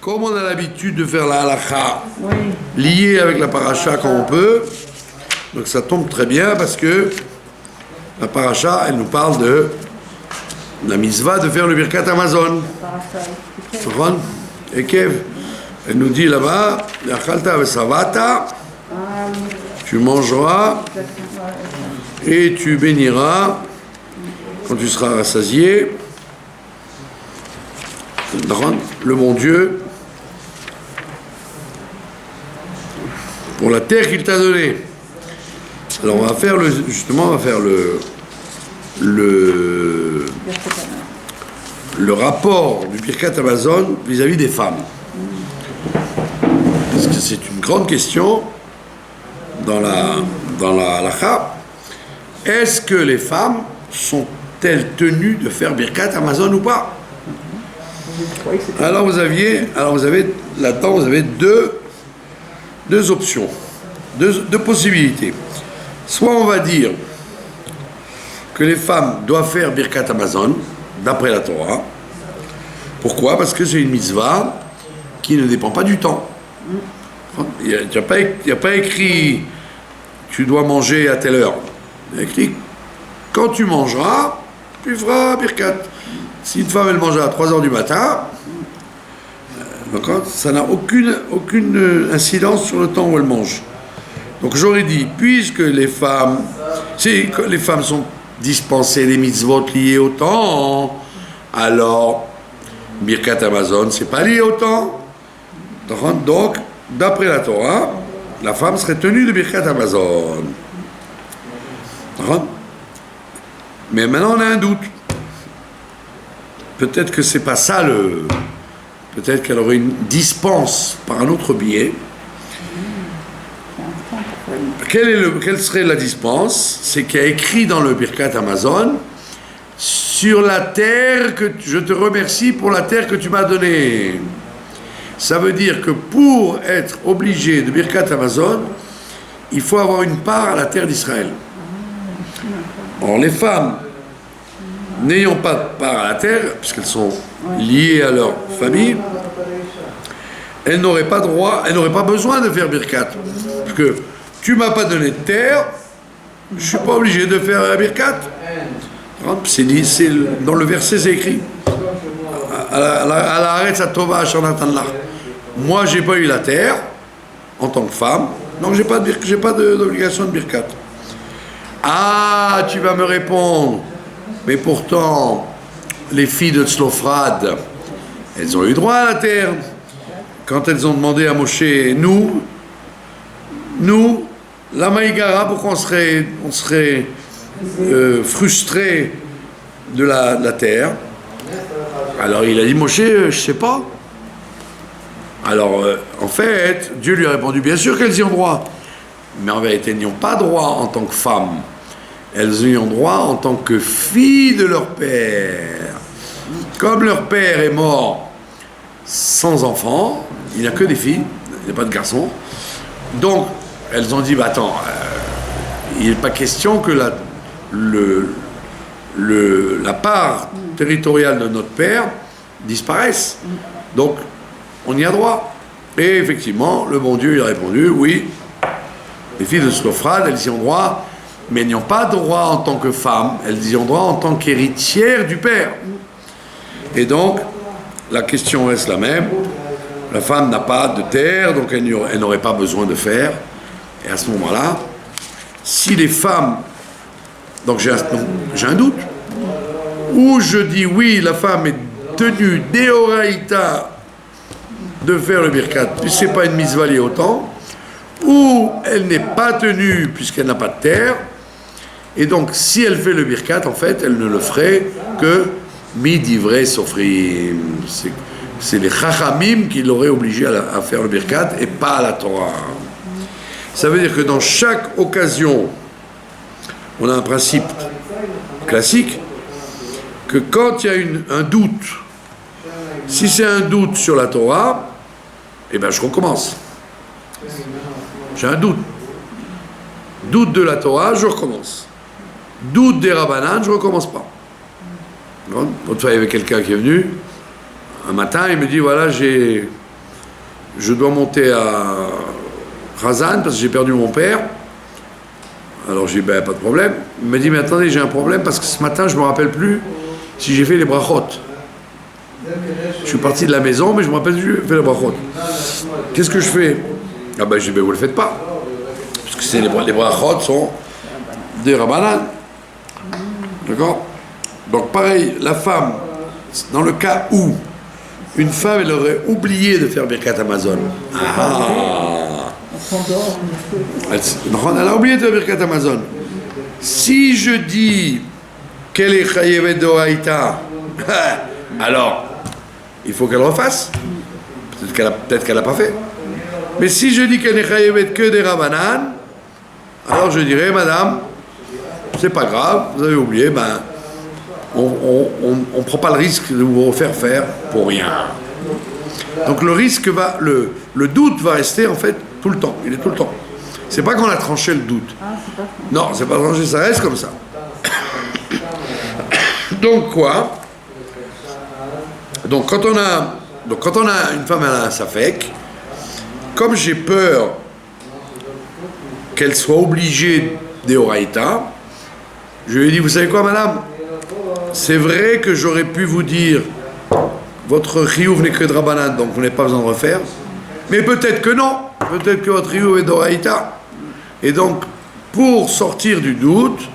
comme on a l'habitude de faire la halakha liée avec la paracha quand on peut, donc ça tombe très bien parce que la paracha, elle nous parle de la mitzvah de faire le birkat Amazon. Et Kev, elle nous dit là-bas, tu mangeras et tu béniras quand tu seras rassasié le bon Dieu pour la terre qu'il t'a donnée. Alors on va faire le rapport du Birkat Amazon vis-à-vis des femmes. Parce que c'est une grande question dans la halakha. Est-ce que les femmes sont-elles tenues de faire Birkat Amazon ou pas? Alors vous avez là-dedans, vous avez deux options, deux possibilités. Soit on va dire que les femmes doivent faire Birkat Amazon, d'après la Torah. Pourquoi? Parce que c'est une mitzvah qui ne dépend pas du temps. Il n'y a pas écrit tu dois manger à telle heure. Il y a écrit quand tu mangeras, tu feras Birkat. Si une femme elle mange à 3h du matin, ça n'a aucune incidence sur le temps où elle mange. Donc j'aurais dit, puisque les femmes sont dispensées des mitzvot liées au temps, alors Birkat Amazon, c'est pas lié au temps. Donc, d'après la Torah, la femme serait tenue de Birkat Amazon. Mais maintenant on a un doute. Peut-être que c'est pas ça peut-être qu'elle aurait une dispense par un autre biais. Quelle serait la dispense? C'est qu'il y a écrit dans le Birkat Amazon sur la terre que je te remercie pour la terre que tu m'as donnée. Ça veut dire que pour être obligé de Birkat Amazon, il faut avoir une part à la terre d'Israël. Or les femmes n'ayant pas de part à la terre, puisqu'elles sont liées à leur famille, elles n'auraient pas besoin de faire Birkat. Parce que tu m'as pas donné de terre, je suis pas obligé de faire un Birkat. Dans le verset c'est écrit. Moi j'ai pas eu la terre en tant que femme, donc j'ai pas d'obligation de Birkat. Ah, tu vas me répondre. Mais pourtant, les filles de Tzlofrad, elles ont eu droit à la terre. Quand elles ont demandé à Moshe, nous, la Maïgara, pourquoi on serait frustrés de la terre? Alors il a dit, Moshe, je sais pas. Alors, en fait, Dieu lui a répondu, bien sûr qu'elles y ont droit. Mais en vérité, elles n'y ont pas droit en tant que femmes. Elles y ont droit en tant que filles de leur père. Comme leur père est mort sans enfants, il n'y a que des filles, il n'y a pas de garçons. Donc, elles ont dit, attends, il n'est pas question que la part territoriale de notre père disparaisse. Donc, on y a droit. Et effectivement, le bon Dieu il a répondu, oui, les filles de Tzlofrad, elles y ont droit, mais elles n'y ont pas droit en tant que femmes, elles y ont droit en tant qu'héritières du père. Et donc, la question reste la même. La femme n'a pas de terre, donc elle n'aurait pas besoin de faire. Et à ce moment-là, si les femmes... Donc j'ai un doute. Ou je dis oui, la femme est tenue d'Eoraïta de faire le Birkat, puisque ce n'est pas une mitzvah liée au temps, ou elle n'est pas tenue puisqu'elle n'a pas de terre, et donc si elle fait le Birkat, en fait, elle ne le ferait que mi-divrei sofrim. C'est les Chachamim qui l'auraient obligé à faire le Birkat et pas la Torah. Ça veut dire que dans chaque occasion, on a un principe classique, que quand il y a un doute, si c'est un doute sur la Torah, eh bien je recommence. J'ai un doute. Doute de la Torah, je recommence. Doute des Rabbanan, je ne recommence pas. L'autre fois, il y avait quelqu'un qui est venu, un matin, il me dit, voilà, j'ai je dois monter à Razan parce que j'ai perdu mon père. Alors j'ai dit, ben pas de problème. Il m'a dit, mais attendez, j'ai un problème parce que ce matin, je ne me rappelle plus si j'ai fait les brachot. Je suis parti de la maison, mais je ne me rappelle plus si j'ai fait les brachot. Qu'est-ce que je fais? Ah ben j'ai dit, ben vous ne le faites pas. Parce que les brachot sont des Rabbanan. D'accord? Donc pareil, la femme, dans le cas où une femme, elle aurait oublié de faire Birkat Hamazon. Elle a oublié de faire Birkat Hamazon. Si je dis qu'elle est Chayevet d'Oraïta, alors, il faut qu'elle refasse. Peut-être qu'elle n'a pas fait. Mais si je dis qu'elle n'est Chayevet que des Rabbanan, alors je dirais, madame, c'est pas grave, vous avez oublié, ben, on ne prend pas le risque de vous refaire faire pour rien. Donc le risque va, le doute va rester en fait tout le temps. Il est tout le temps. C'est pas qu'on a tranché le doute. Non, c'est pas tranché, ça reste comme ça. Donc quoi? Donc quand on a une femme à un safek, comme j'ai peur qu'elle soit obligée d'Eoraïta, je lui ai dit, vous savez quoi, madame? C'est vrai que j'aurais pu vous dire votre chiyuv n'est que de Rabbanan, donc vous n'avez pas besoin de refaire. Mais peut-être que non. Peut-être que votre chiyuv est d'Oraïta. Et donc, pour sortir du doute,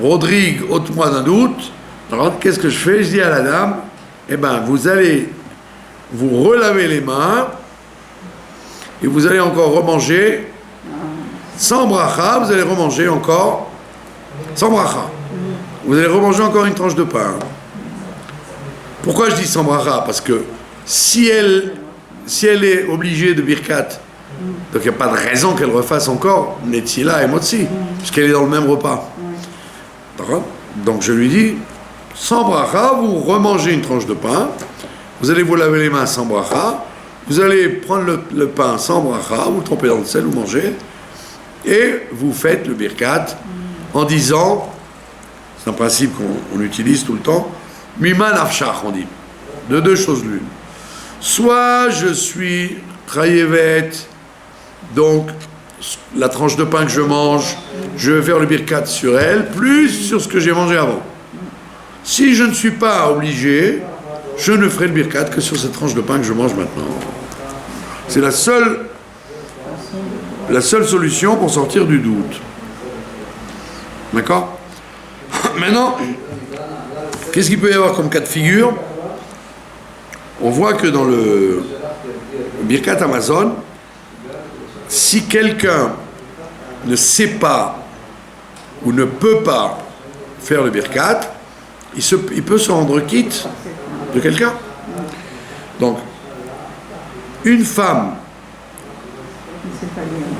Rodrigue, ôte-moi d'un doute. Alors, qu'est-ce que je fais? Je dis à la dame, eh bien, vous allez vous relaver les mains et vous allez encore remanger sans bracha, vous allez remanger encore sans bracha. Vous allez remanger encore une tranche de pain. Pourquoi je dis sans bracha? Parce que si elle est obligée de birkat, donc il n'y a pas de raison qu'elle refasse encore Netzila et Motzi, puisqu'elle est dans le même repas. D'accord? Donc je lui dis, sans bracha, vous remangez une tranche de pain, vous allez vous laver les mains sans bracha, vous allez prendre le pain sans bracha, vous le trempez dans le sel, vous mangez, et vous faites le birkat en disant, c'est un principe qu'on utilise tout le temps, Miman afshach, on dit, de deux choses l'une. Soit je suis chayevet, donc la tranche de pain que je mange, je vais faire le birkat sur elle, plus sur ce que j'ai mangé avant. Si je ne suis pas obligé, je ne ferai le birkat que sur cette tranche de pain que je mange maintenant. C'est la seule solution pour sortir du doute. D'accord? Maintenant, qu'est-ce qu'il peut y avoir comme cas de figure? On voit que dans le Birkat Hamazon, si quelqu'un ne sait pas ou ne peut pas faire le Birkat, il peut se rendre quitte de quelqu'un. Donc, une femme,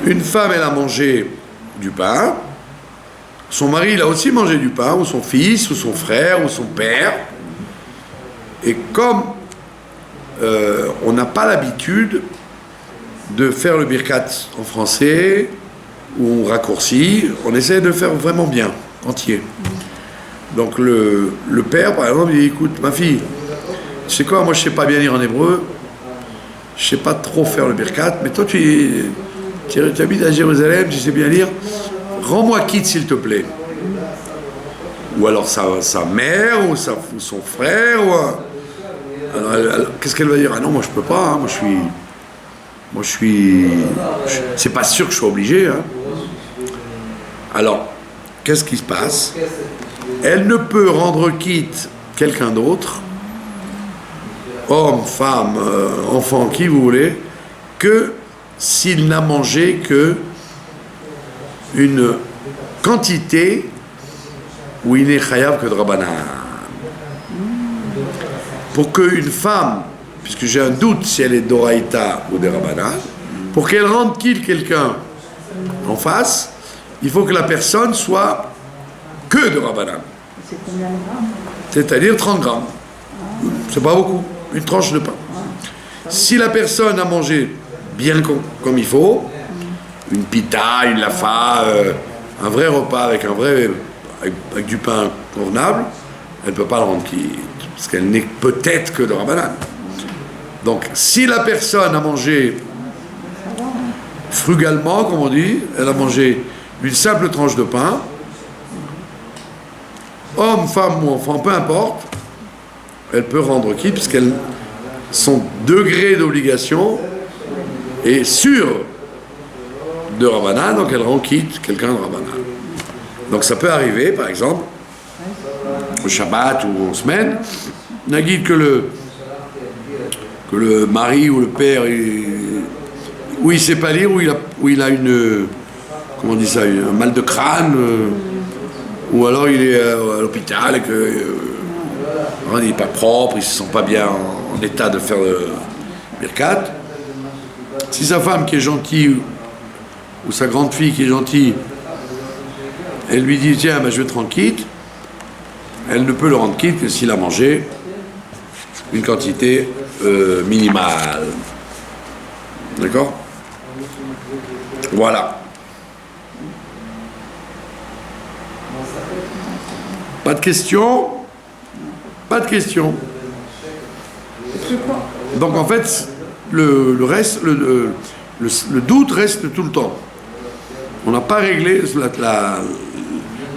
elle a mangé du pain, son mari, il a aussi mangé du pain, ou son fils, ou son frère, ou son père. Et comme on n'a pas l'habitude de faire le birkat en français, ou on raccourcit, on essaie de le faire vraiment bien, entier. Donc le père, par exemple, il dit, écoute, ma fille, tu sais quoi, moi je ne sais pas bien lire en hébreu, je ne sais pas trop faire le birkat, mais toi tu habites à Jérusalem, tu sais bien lire, rends-moi quitte s'il te plaît. Ou alors sa mère, ou son frère, alors, qu'est-ce qu'elle va dire? Ah non, moi je peux pas, hein, c'est pas sûr que je sois obligé. Hein. Alors, qu'est-ce qui se passe? Elle ne peut rendre quitte quelqu'un d'autre, homme, femme, enfant, qui vous voulez, que s'il n'a mangé que une quantité où il n'est chayav que de Rabbanan. Pour qu'une femme, puisque j'ai un doute si elle est d'Oraïta ou de Rabbanan, pour qu'elle rende quitte quelqu'un en face, il faut que la personne soit que de Rabbanan. C'est combien de grammes? C'est-à-dire 30 grammes. C'est pas beaucoup, une tranche de pain. Si la personne a mangé bien comme il faut, une pita, une lafa, un vrai repas avec avec du pain convenable, elle ne peut pas le rendre quitte, parce qu'elle n'est peut-être que de Rabbanan. Donc, si la personne a mangé frugalement, comme on dit, elle a mangé une simple tranche de pain, homme, femme ou enfant, peu importe, elle peut rendre quitte, puisqu'elle, son degré d'obligation est sûr de Rabbanan, donc elle rend quitte quelqu'un de Rabbanan. Donc ça peut arriver, par exemple, au Shabbat ou en semaine, on a dit que le mari ou le père, ou il sait pas lire, ou il a une, comment on dit ça, un mal de crâne, ou alors il est à l'hôpital et que il n'est pas propre, il ne se sent pas bien en état de faire le birkat. Si sa femme qui est gentille, ou sa grande fille qui est gentille, elle lui dit tiens, je vais te rendre quitte, elle ne peut le rendre quitte que s'il a mangé une quantité minimale. D'accord? Voilà. Pas de questions? Pas de questions. Donc en fait, le reste, le doute reste tout le temps. On n'a pas réglé,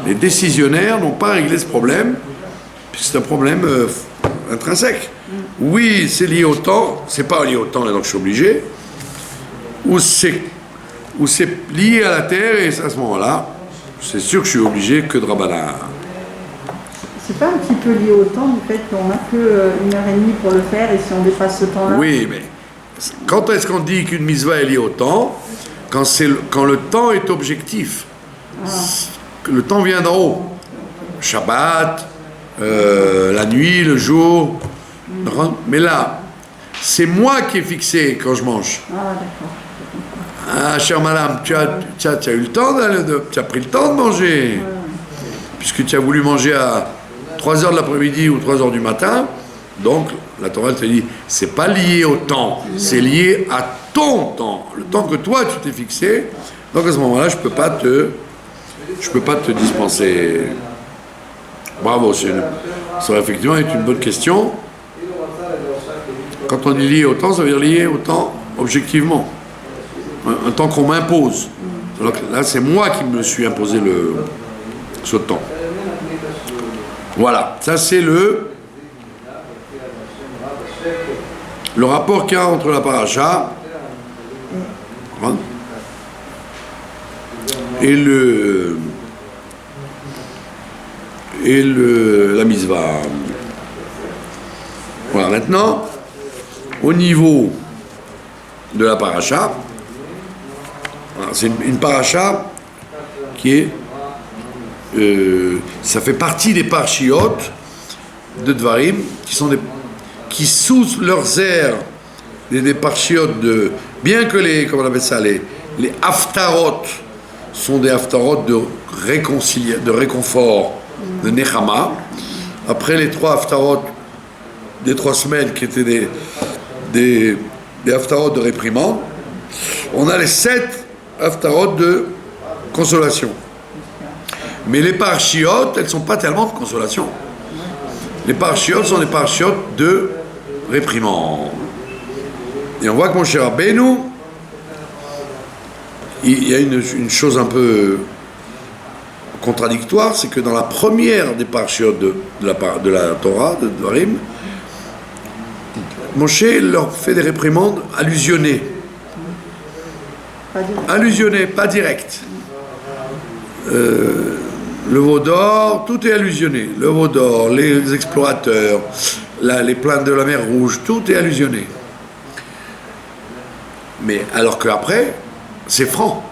les décisionnaires n'ont pas réglé ce problème, puisque c'est un problème intrinsèque. Oui, c'est lié au temps, c'est pas lié au temps, donc je suis obligé, ou c'est lié à la terre, et à ce moment-là, c'est sûr que je suis obligé que de Rabbanan. C'est pas un petit peu lié au temps du fait qu'on n'a que 1h30 pour le faire et si on dépasse ce temps-là? Oui, mais quand est-ce qu'on dit qu'une mitzvah est liée au temps? Quand le temps est objectif. Que le temps vient d'en haut. Shabbat, la nuit, le jour. Mais là, c'est moi qui ai fixé quand je mange. Ah, d'accord. Ah, chère madame, tu as eu le temps tu as pris le temps de manger. Puisque tu as voulu manger à 3h de l'après-midi ou 3h du matin, donc la Torah te dit, c'est pas lié au temps, c'est lié à ton temps, le temps que toi tu t'es fixé. Donc à ce moment-là, je peux pas te dispenser. Bravo, ça effectivement est une bonne question. Quand on dit lié au temps, ça veut dire lié au temps objectivement, un temps qu'on m'impose. Alors là, c'est moi qui me suis imposé ce temps. Voilà, ça c'est le rapport qu'il y a entre la paracha et la mitzvah. Voilà, maintenant, au niveau de la paracha, c'est une paracha qui est ça fait partie des parchiot de Dvarim qui sous leurs airs des parchiot de, bien que les, comment on appelle ça, les haftarot sont des haftarot de réconfort, de nechama. Après les 3 haftarot des 3 semaines qui étaient des haftarot de réprimande, on a les 7 haftarot de consolation. Mais les parchiotes, elles ne sont pas tellement de consolation. Les parchiotes sont des parchiotes de réprimande. Et on voit que mon cher Rabbeinu, il y a une chose un peu contradictoire, c'est que dans la première des parchiotes de la Torah, de Dvarim, Moshe leur fait des réprimandes allusionnées. Allusionnées, pas directes. Le veau d'or, tout est allusionné. Le veau d'or, les explorateurs, les plaines de la mer Rouge, tout est allusionné. Mais alors qu'après, c'est franc.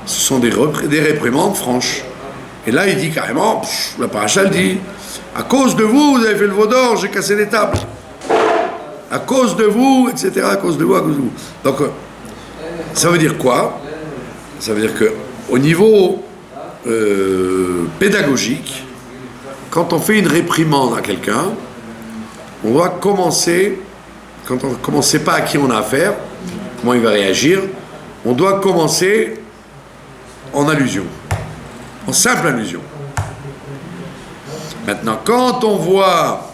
Ce sont des réprimandes franches. Et là, il dit carrément, la paracha dit, à cause de vous, vous avez fait le veau d'or, j'ai cassé les tables. À cause de vous, etc. À cause de vous, à cause de vous. Donc, ça veut dire quoi? Ça veut dire qu'au niveau pédagogique, quand on fait une réprimande à quelqu'un, on doit commencer, quand on ne sait pas à qui on a affaire, comment il va réagir, on doit commencer en allusion, en simple allusion. Maintenant, quand on voit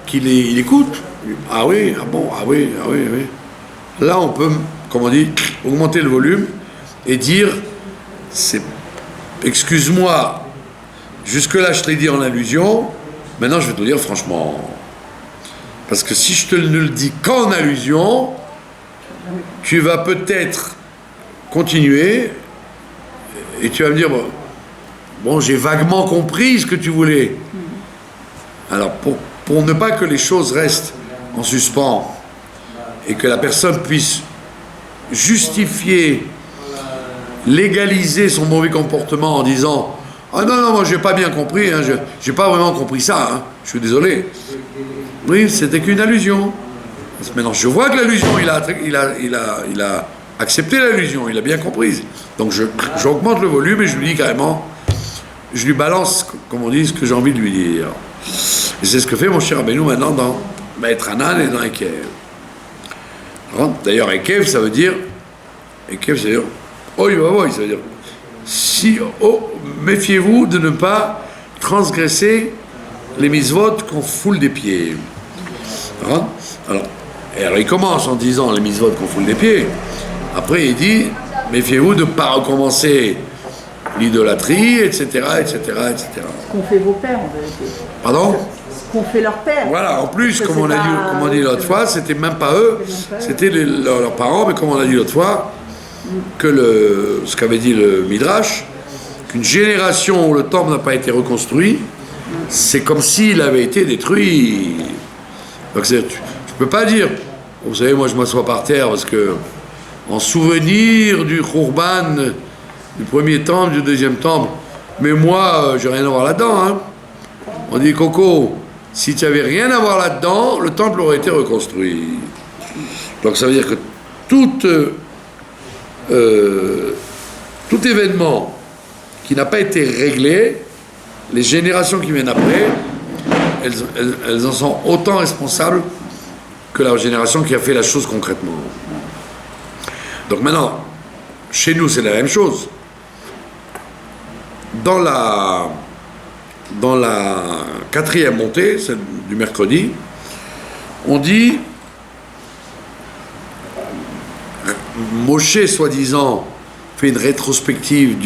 qu'il écoute, Ah oui, ah bon, ah oui, ah oui, oui. Là, on peut, comme on dit, augmenter le volume et dire, excuse-moi, jusque-là, je te l'ai dit en allusion, maintenant, je vais te le dire franchement. Parce que si je ne le dis qu'en allusion, tu vas peut-être continuer et tu vas me dire, bon, j'ai vaguement compris ce que tu voulais. Alors, pour ne pas que les choses restent en suspens et que la personne puisse justifier, légaliser son mauvais comportement en disant « Ah non, non, moi j'ai pas bien compris, hein, j'ai pas vraiment compris ça, hein, je suis désolé. » Oui, c'était qu'une allusion. Maintenant, je vois que l'allusion, il a accepté l'allusion, il a bien compris. Donc j'augmente le volume et je lui dis carrément, je lui balance, comme on dit, ce que j'ai envie de lui dire. Et c'est ce que fait mon cher Rabbeinu maintenant dans Maître Hanan et dans Ekev. D'ailleurs, Ekev, ça veut dire, oi, ça veut dire, méfiez-vous de ne pas transgresser les mitzvot qu'on foule des pieds. Alors, il commence en disant les mitzvot qu'on foule des pieds. Après, il dit, méfiez-vous de ne pas recommencer l'idolâtrie, etc., etc., etc. Ce qu'ont fait vos pères, en vérité. Pardon? Ce qu'ont fait leurs pères. Voilà, en plus, comme on a dit l'autre fois, c'était même pas eux, c'était leurs parents, mais comme on a dit l'autre fois, que ce qu'avait dit le Midrash, qu'une génération où le temple n'a pas été reconstruit, c'est comme s'il avait été détruit. Donc tu peux pas dire, vous savez, moi je m'assois par terre parce que, en souvenir du Khurban, du premier temple, du deuxième temple, mais moi, j'ai rien à voir là-dedans. Hein. On dit, Coco, si tu n'avais rien à voir là-dedans, le temple aurait été reconstruit. Donc ça veut dire que tout événement qui n'a pas été réglé, les générations qui viennent après, elles en sont autant responsables que la génération qui a fait la chose concrètement. Donc maintenant, chez nous, c'est la même chose. Dans la 4e montée, celle du mercredi, on dit Moshe, soi-disant, fait une rétrospective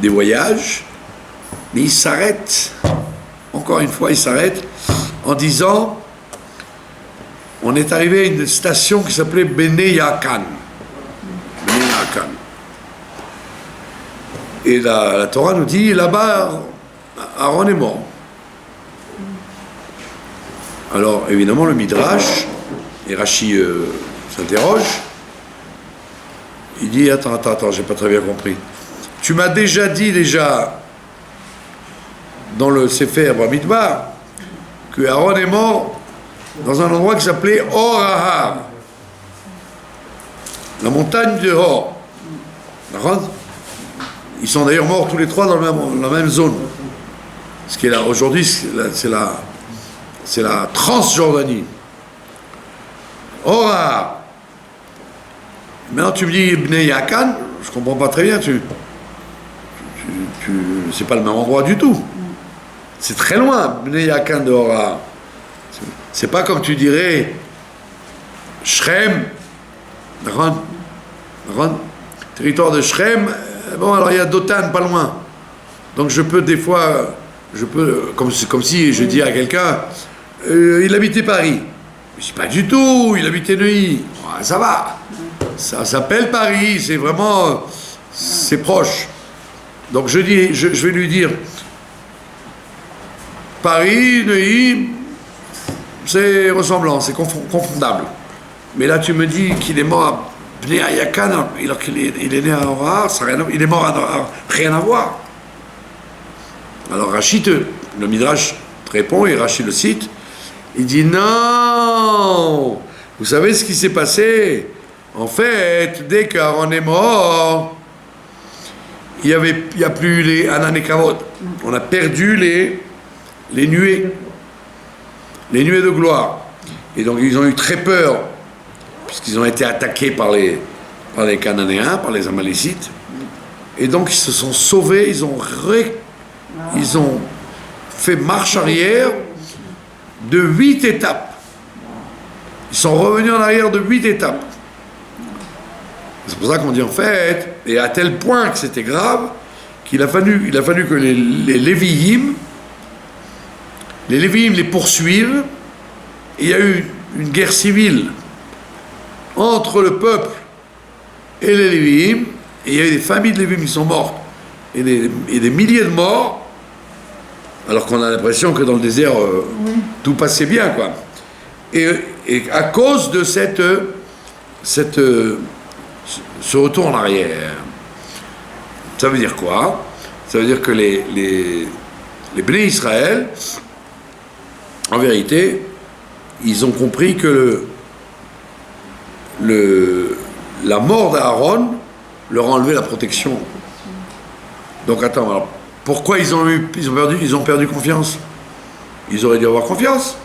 des voyages, mais il s'arrête, encore une fois, il s'arrête en disant on est arrivé à une station qui s'appelait Bene Yaakan. Et la Torah nous dit, là-bas, Aaron est mort. Alors, évidemment, le Midrash, et Rashi s'interroge, il dit, attends, j'ai pas très bien compris. Tu m'as déjà dit, dans le Sefer Bamidbar, que Aaron est mort dans un endroit qui s'appelait Or Ahar, la montagne de Hor. Ils sont d'ailleurs morts tous les trois dans la même zone. Ce qui est là, aujourd'hui, c'est la Transjordanie. Or Ahar. Maintenant tu me dis Bnei Yaakan, je comprends pas très bien, c'est pas le même endroit du tout. C'est très loin, Bnei Yaakan de Or Ahar. C'est pas comme tu dirais Shrem, territoire de Shrem, bon alors il y a Dotan pas loin. Donc je peux des fois, comme si je dis à quelqu'un, il habitait Paris. Je dis pas du tout, il habitait Neuilly. Ouais, ça va, ça s'appelle Paris, c'est vraiment, c'est proche. Donc je vais lui dire, Paris, Neuilly, c'est ressemblant, c'est confondable. Mais là, tu me dis qu'il est mort à Bnei Yaakan, alors qu'il est né à Or Ahar, il est mort à rien à voir. Alors Rachid, le Midrash répond, et Rachid le cite, il dit non, vous savez ce qui s'est passé? En fait, dès qu'Aaron est mort, il n'y a plus les Hanan et Kavod. On a perdu les nuées de gloire. Et donc ils ont eu très peur, puisqu'ils ont été attaqués par les Cananéens, par les Amalécites. Et donc ils se sont sauvés, ils ont fait marche arrière de 8 étapes. Ils sont revenus en arrière de 8 étapes. C'est pour ça qu'on dit en fait, et à tel point que c'était grave, qu'il a fallu que les Lévi'im les poursuivent. Et il y a eu une guerre civile entre le peuple et les Lévi'im, et il y a eu des familles de Lévi'im qui sont mortes, et des milliers de morts, alors qu'on a l'impression que dans le désert, tout passait bien, quoi. Et à cause de ce retour en arrière. Ça veut dire quoi? Ça veut dire que les Béné Israël, en vérité, ils ont compris que la mort d'Aaron leur a enlevé la protection. Donc attends, alors, pourquoi ils ont perdu confiance? Ils auraient dû avoir confiance.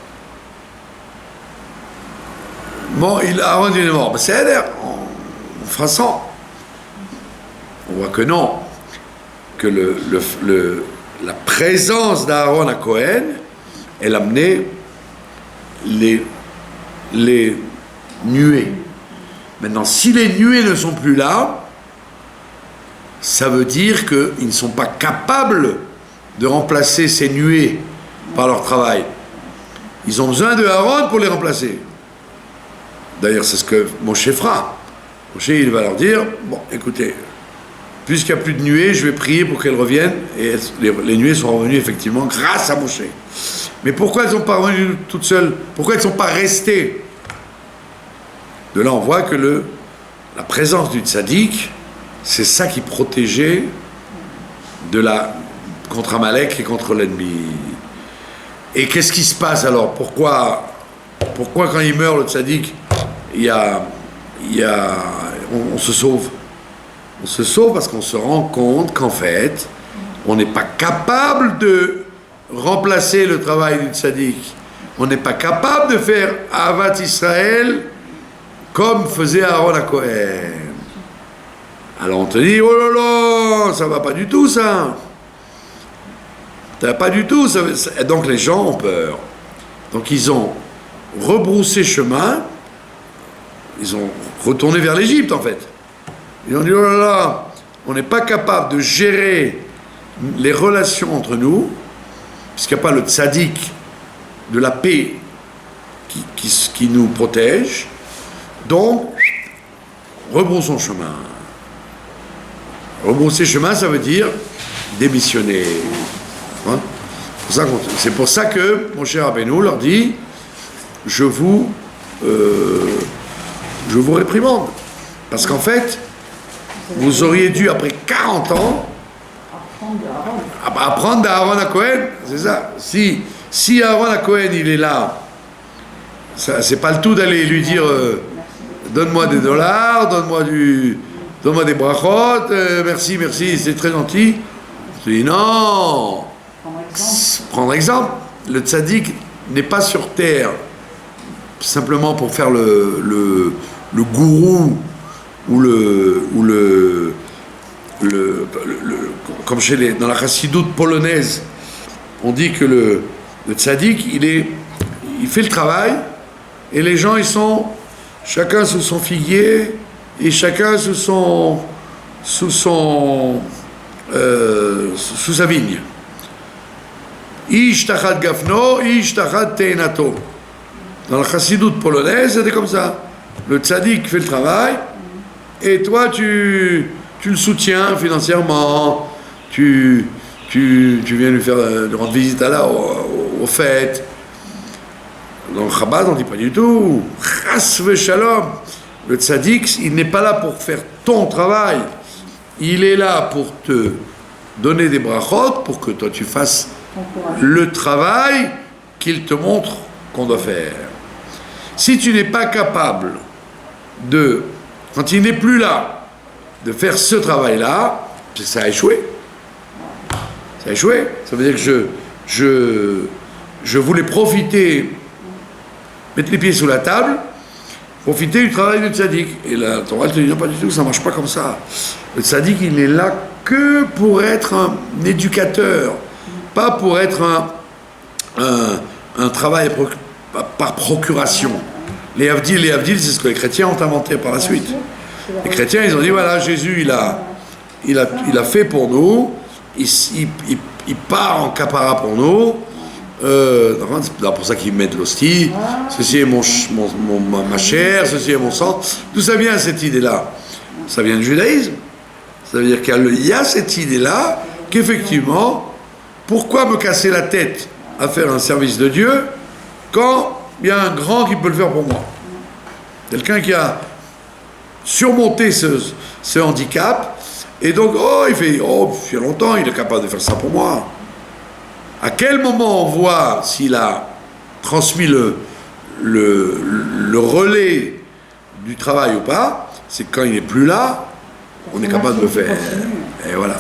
Bon, Aaron il est mort. Ben, c'est l'air. On fera 100. On voit que non. Que la présence d'Aaron à Cohen, elle amenait les nuées. Maintenant, si les nuées ne sont plus là, ça veut dire qu'ils ne sont pas capables de remplacer ces nuées par leur travail. Ils ont besoin de Aaron pour les remplacer. D'ailleurs, c'est ce que Moshe fera. Moshe, il va leur dire, bon, écoutez, puisqu'il n'y a plus de nuées, je vais prier pour qu'elles reviennent, et les nuées sont revenues effectivement grâce à Moshe. Mais pourquoi elles ne sont pas revenues toutes seules? Pourquoi elles ne sont pas restées? De là, on voit que la présence du tzaddik, c'est ça qui protégeait contre Amalek et contre l'ennemi. Et qu'est-ce qui se passe alors? Pourquoi quand il meurt, le tzaddik, on se sauve? On se sauve parce qu'on se rend compte qu'en fait, on n'est pas capable de remplacer le travail du tzaddik. On n'est pas capable de faire Ahavat Israël comme faisait Aaron à Cohen. Alors on te dit, oh là là, ça va pas du tout ça. Ça va pas du tout. Donc les gens ont peur. Donc ils ont rebroussé chemin. Ils ont retourné vers l'Égypte en fait. Ils ont dit, oh là là, on n'est pas capable de gérer les relations entre nous, puisqu'il n'y a pas le tzaddik de la paix qui nous protège. Donc, rebroussons chemin. Rebrousser chemin, ça veut dire démissionner. Hein? C'est pour ça que mon cher Rabbeinu leur dit, je vous réprimande. Parce qu'en fait, vous auriez dû, après 40 ans, apprendre d'Aaron à Cohen. C'est ça. Si Aaron à Cohen, il est là, c'est pas le tout d'aller lui dire donne-moi des dollars, donne-moi des brachot, merci, c'est très gentil. Je dis non. Prendre exemple. Le tzaddik n'est pas sur terre simplement pour faire le gourou ou comme dans la chassidoute polonaise, on dit que le tzaddik, il fait le travail et les gens, ils sont chacun sous son figuier et chacun sous sa vigne. Ish tachat gafno, ish tachat teinato. Dans la chassidoute polonaise, c'était comme ça. Le tzaddik fait le travail et toi, tu le soutiens financièrement, tu viens lui rendre visite aux fêtes. Dans le Chabad, on ne dit pas du tout. Chas v'shalom. Le tzaddik, il n'est pas là pour faire ton travail. Il est là pour te donner des brachot, pour que toi tu fasses le travail qu'il te montre qu'on doit faire. Si tu n'es pas capable quand il n'est plus là, de faire ce travail-là, ça a échoué. Ça a échoué. Ça veut dire que je voulais profiter, mettre les pieds sous la table, profiter du travail du tzaddik. Et la Torah te dit non, pas du tout, ça ne marche pas comme ça. Le tzaddik, il est là que pour être un éducateur, pas pour être un travail par procuration. Les Havdil, c'est ce que les chrétiens ont inventé par la suite. Les chrétiens, ils ont dit, voilà, Jésus, il a fait pour nous, il part en capara pour nous, c'est pour ça qu'ils mettent l'hostie, ceci est ma chair, ceci est mon sang. D'où ça vient cette idée-là? Ça vient du judaïsme. Ça veut dire qu'il y a cette idée-là qu'effectivement, pourquoi me casser la tête à faire un service de Dieu quand il y a un grand qui peut le faire pour moi? Quelqu'un qui a surmonté ce handicap, et donc, il fait longtemps, il est capable de faire ça pour moi. À quel moment on voit s'il a transmis le relais du travail ou pas? C'est quand il n'est plus là, on est capable de le faire. Et voilà.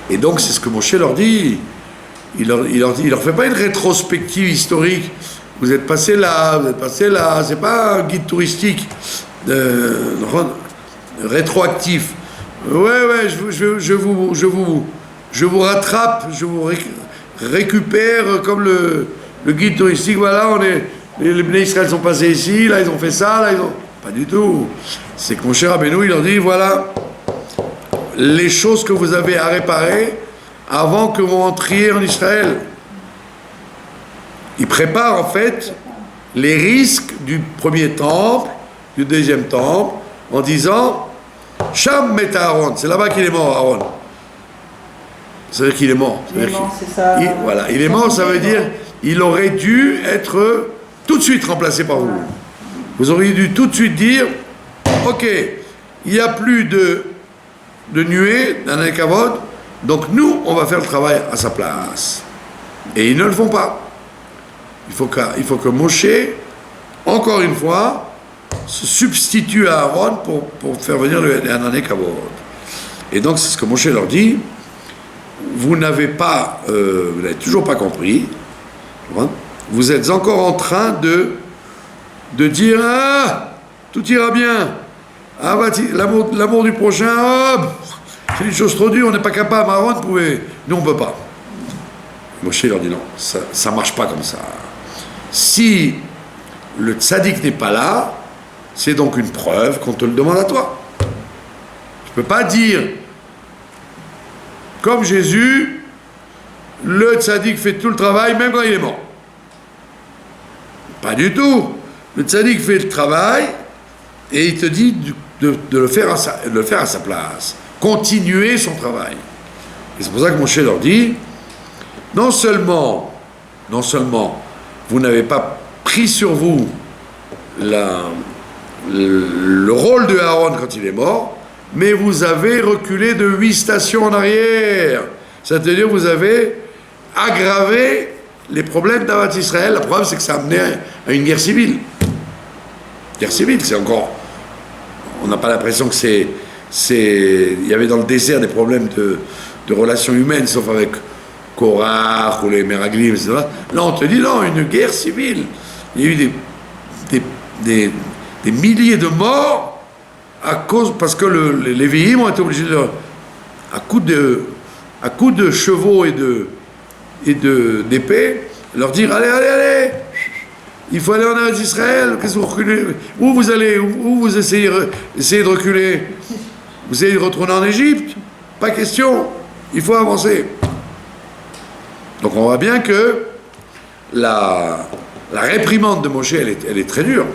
Et donc, c'est ce que Moshe leur dit. Il leur fait pas une rétrospective historique. Vous êtes passé là, c'est pas un guide touristique rétroactif. Ouais, je vous rattrape, je vous récupère comme le guide touristique. Voilà, les Bnei Israël sont passés ici, là ils ont fait ça, là ils ont... Pas du tout. C'est que mon cher Rabbeinu, il leur dit, voilà, les choses que vous avez à réparer avant que vous entriez en Israël. Il prépare en fait les risques du premier temple, du deuxième temple, en disant Sham met Aaron, c'est là-bas qu'il est mort, Aaron. Ça veut dire qu'il est mort. Il est mort, c'est ça. Il est mort, ça veut dire il aurait dû être tout de suite remplacé par vous. Vous auriez dû tout de suite dire ok, il n'y a plus de nuée dans les kavod, donc nous, on va faire le travail à sa place. Et ils ne le font pas. Il faut que Moshe, encore une fois, se substitue à Aaron pour faire venir le Hanané Kavod. Et donc, c'est ce que Moshe leur dit. Vous n'avez toujours pas compris. Vous êtes encore en train de dire tout ira bien. L'amour du prochain, c'est une chose trop dure, on n'est pas capable. Aaron pouvait. Nous, on ne peut pas. Moshe leur dit non, ça ne marche pas comme ça. Si le tzaddik n'est pas là, c'est donc une preuve qu'on te le demande à toi. Je ne peux pas dire, comme Jésus, le tzaddik fait tout le travail même quand il est mort. Pas du tout. Le tzaddik fait le travail et il te dit de le faire à sa place. Continuer son travail. Et c'est pour ça que Moshe leur dit, non seulement vous n'avez pas pris sur vous le rôle de Aaron quand il est mort, mais vous avez reculé de 8 stations en arrière. C'est-à-dire vous avez aggravé les problèmes d'Avat Israël. La preuve, c'est que ça a amené à une guerre civile. Guerre civile, c'est encore... On n'a pas l'impression que il y avait dans le désert des problèmes de relations humaines, sauf avec Korach ou les Meraglim, etc. Là, on te dit, non, une guerre civile. Il y a eu des milliers de morts parce que les Lévi'im ont été obligés à coups de chevaux et d'épées, leur dire, allez, il faut aller en Eretz Israël, qu'est-ce que vous reculez? Où vous allez? Où vous essayez de reculer? Vous essayez de retourner en Égypte? Pas question, il faut avancer. Donc on voit bien que la réprimande de Moshe, elle est très dure.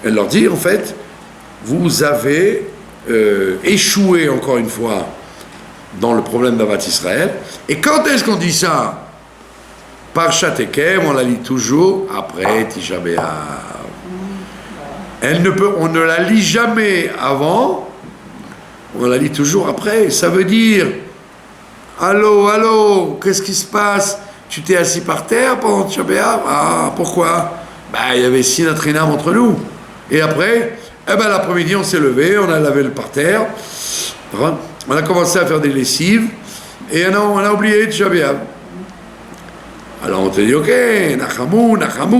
Elle leur dit, en fait, vous avez échoué encore une fois dans le problème d'Avat Israël. Et quand est-ce qu'on dit ça? Parshat Ekem, on la lit toujours après Tisha B'Av. On ne la lit jamais avant, on la lit toujours après. Ça veut dire, allô, qu'est-ce qui se passe? Tu t'es assis par terre pendant Tisha B'Av? Ah, pourquoi? Il y avait Sinat Rinam entre nous. Et après, l'après-midi, on s'est levé, on a lavé le parterre, on a commencé à faire des lessives, et on a oublié Tisha B'Av. Alors on te dit, ok, Nachamou,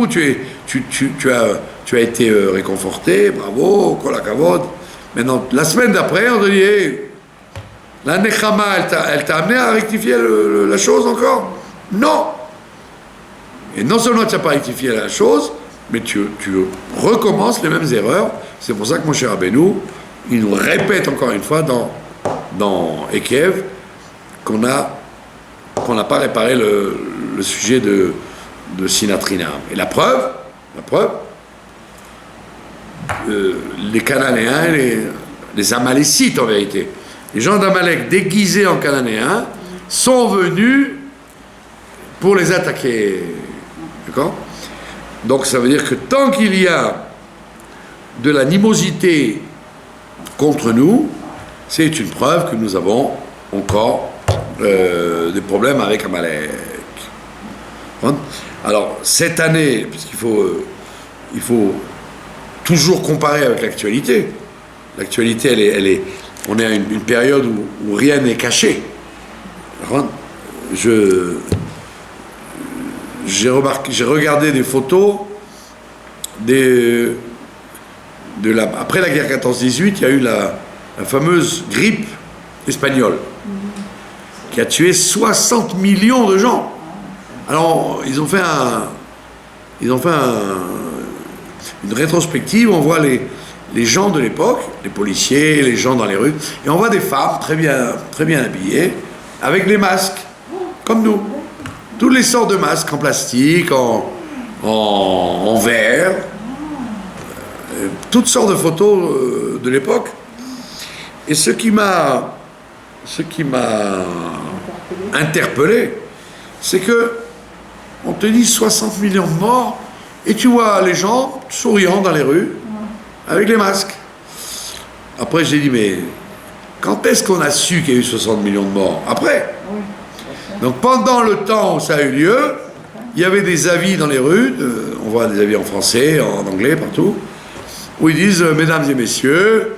tu as été réconforté, bravo, Kol HaKavod. Maintenant, la semaine d'après, on te dit, hey, la Nechama, elle t'a amené à rectifier la chose encore? Non. Et non seulement tu n'as pas rectifié la chose, mais tu recommences les mêmes erreurs. C'est pour ça que mon cher Rabbeinu, il nous répète encore une fois dans Ekev qu'on n'a pas réparé le sujet de Sinatrinam. Et la preuve, les Cananéens, les Amalécites en vérité, les gens d'Amalek déguisés en Cananéens sont venus pour les attaquer. D'accord ? Donc ça veut dire que tant qu'il y a de l'animosité contre nous, c'est une preuve que nous avons encore des problèmes avec Amalek. Alors cette année, puisqu'il faut toujours comparer avec l'actualité. L'actualité, on est à une période où rien n'est caché. J'ai regardé des photos après la guerre 14-18, il y a eu la fameuse grippe espagnole qui a tué 60 millions de gens. Alors, ils ont fait une rétrospective, on voit les gens de l'époque, les policiers, les gens dans les rues, et on voit des femmes très bien habillées, avec les masques, comme nous. Toutes les sortes de masques, en plastique, en verre, toutes sortes de photos de l'époque. Et ce qui m'a interpellé, c'est que on te dit 60 millions de morts, et tu vois les gens souriant dans les rues, avec les masques. Après, j'ai dit, mais quand est-ce qu'on a su qu'il y a eu 60 millions de morts ? Après. Donc pendant le temps où ça a eu lieu, il y avait des avis dans les rues, on voit des avis en français, en anglais, partout, où ils disent, mesdames et messieurs,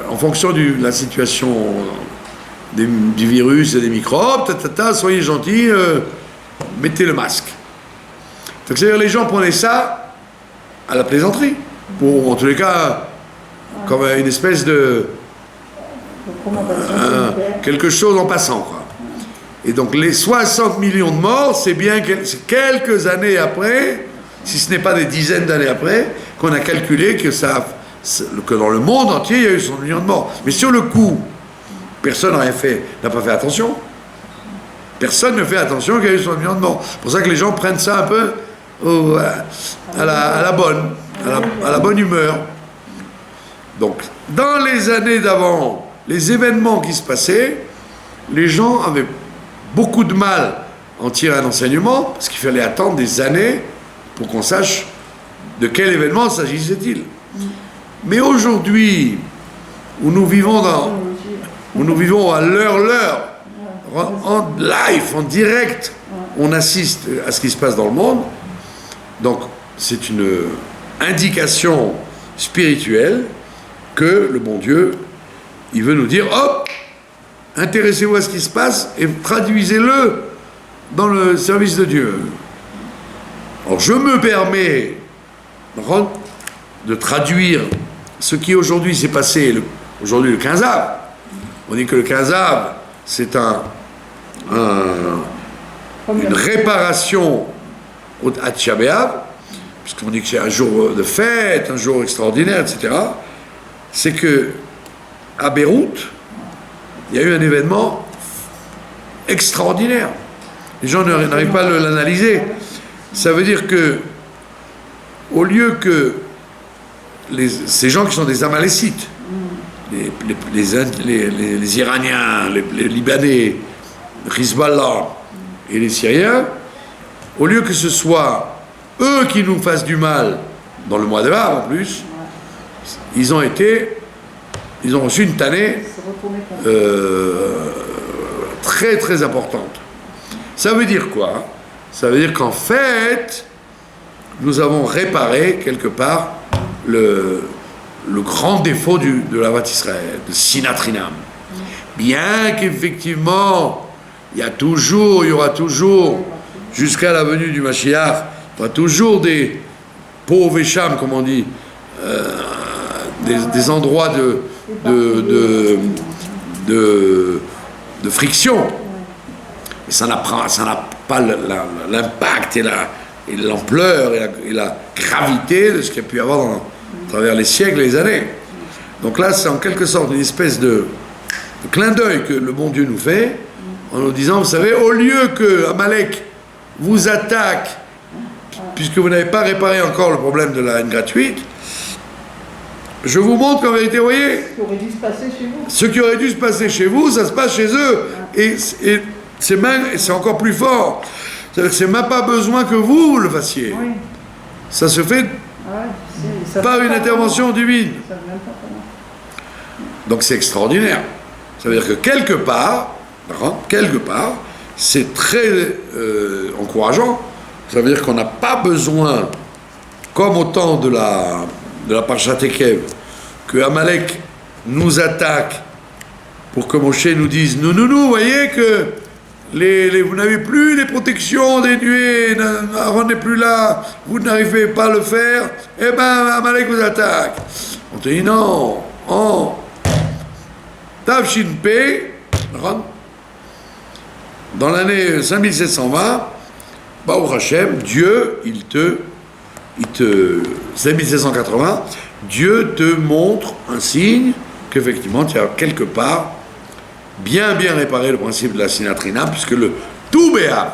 en fonction de la situation du virus et des microbes, soyez gentils, mettez le masque. Donc c'est-à-dire les gens prenaient ça à la plaisanterie, pour en tous les cas, comme une espèce de... quelque chose en passant, quoi. Et donc les 60 millions de morts, c'est bien quelques années après, si ce n'est pas des dizaines d'années après, qu'on a calculé que dans le monde entier, il y a eu 60 millions de morts. Mais sur le coup, personne n'a pas fait attention. Personne ne fait attention qu'il y a eu 60 millions de morts. C'est pour ça que les gens prennent ça un peu à la bonne humeur. Donc, dans les années d'avant, les événements qui se passaient, les gens avaient beaucoup de mal à en tirer un enseignement, parce qu'il fallait attendre des années pour qu'on sache de quel événement s'agissait-il. Mais aujourd'hui, où nous vivons à l'heure, en live, en direct, on assiste à ce qui se passe dans le monde. Donc, c'est une indication spirituelle que le bon Dieu, il veut nous dire, hop, intéressez-vous à ce qui se passe et traduisez-le dans le service de Dieu. Alors, je me permets de traduire ce qui aujourd'hui s'est passé, aujourd'hui le 15 Av. On dit que le 15 Av, c'est une réparation à Tisha B'Av, puisqu'on dit que c'est un jour de fête, un jour extraordinaire, etc. C'est que à Beyrouth, il y a eu un événement extraordinaire. Les gens n'arrivent pas à l'analyser. Ça veut dire que, au lieu que ces gens qui sont des Amalécites, les Iraniens, les Libanais, le Hezbollah et les Syriens, au lieu que ce soit eux qui nous fassent du mal, dans le mois de Av en plus, ils ont reçu une tannée très très importante. Ça veut dire quoi ? Ça veut dire qu'en fait, nous avons réparé quelque part le grand défaut de la Vat Israël, de Sinatrinam. Bien qu'effectivement, il y aura toujours, jusqu'à la venue du Mashiach, il y aura toujours des pauvres échams, comme on dit, des endroits de friction. Mais ça n'a pas l'impact et et l'ampleur et la gravité de ce qu'il y a pu y avoir à travers les siècles et les années. Donc là, c'est en quelque sorte une espèce de clin d'œil que le bon Dieu nous fait, en nous disant, vous savez, au lieu que Amalek vous attaque, puisque vous n'avez pas réparé encore le problème de la haine gratuite, je vous montre qu'en vérité, vous voyez, Ce qui aurait dû se passer chez vous. ce qui aurait dû se passer chez vous, ça se passe chez eux. Et c'est encore plus fort. C'est-à-dire que c'est même pas besoin que vous le fassiez. Oui. Ça se fait par une intervention divine. Ça vient pas comment. Donc c'est extraordinaire. Ça veut dire que quelque part, c'est très encourageant. Ça veut dire qu'on n'a pas besoin, comme au temps de la Parashat Ekev, que Amalek nous attaque pour que Moshe nous dise vous voyez que vous n'avez plus les protections des nuées, Aaron n'est plus là, vous n'arrivez pas à le faire, eh ben Amalek vous attaque. On te dit non, Tavshin P, dans l'année 5720, Baruch Hashem, Dieu, 5780, Dieu te montre un signe qu'effectivement tu as quelque part bien réparé le principe de la Sinatrina, puisque le tout Béab,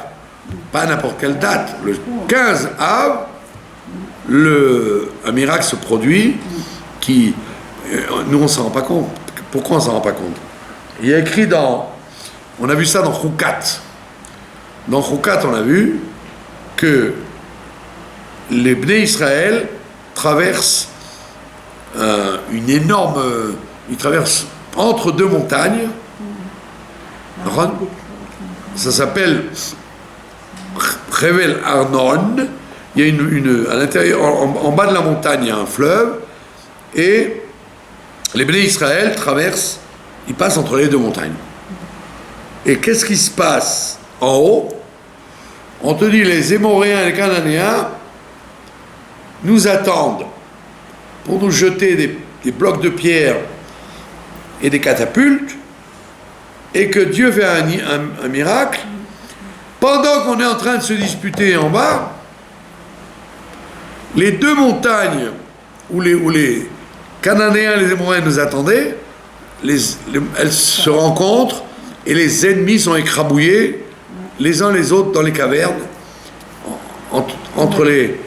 pas n'importe quelle date, le 15 Av, un miracle se produit qui, nous on s'en rend pas compte. Pourquoi on s'en rend pas compte? Il y a écrit on a vu ça dans Choukat. Dans Choukat, on a vu que les Bnei Israël traversent ils traversent entre deux montagnes. Ça s'appelle Revel Arnon. Il y a à l'intérieur, en bas de la montagne, il y a un fleuve, et les Bnei Israël traversent, ils passent entre les deux montagnes. Et qu'est-ce qui se passe en haut? On te dit, les Émoréens et les Cananéens nous attendent pour nous jeter des blocs de pierre et des catapultes, et que Dieu fait un miracle, pendant qu'on est en train de se disputer en bas, les deux montagnes où les Cananéens et les Émoréens nous attendaient, elles se rencontrent, et les ennemis sont écrabouillés les uns les autres dans les cavernes, entre les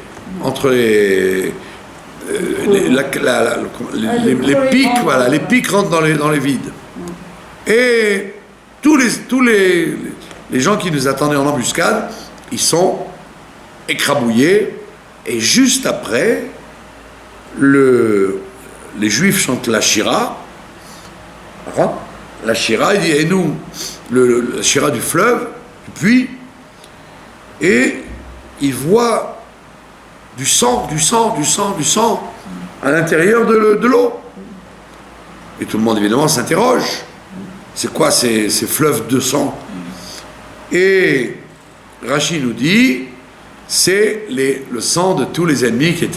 pics, voilà, les pics rentrent dans les vides. Et tous les gens qui nous attendaient en embuscade, ils sont écrabouillés, et juste après, les Juifs chantent la Shira. La Shira, il dit, et nous, la Shira du fleuve, du puits, et ils voient du sang à l'intérieur de l'eau. Et tout le monde, évidemment, s'interroge. C'est quoi ces fleuves de sang? Et Rachid nous dit, c'est le sang de tous les ennemis qui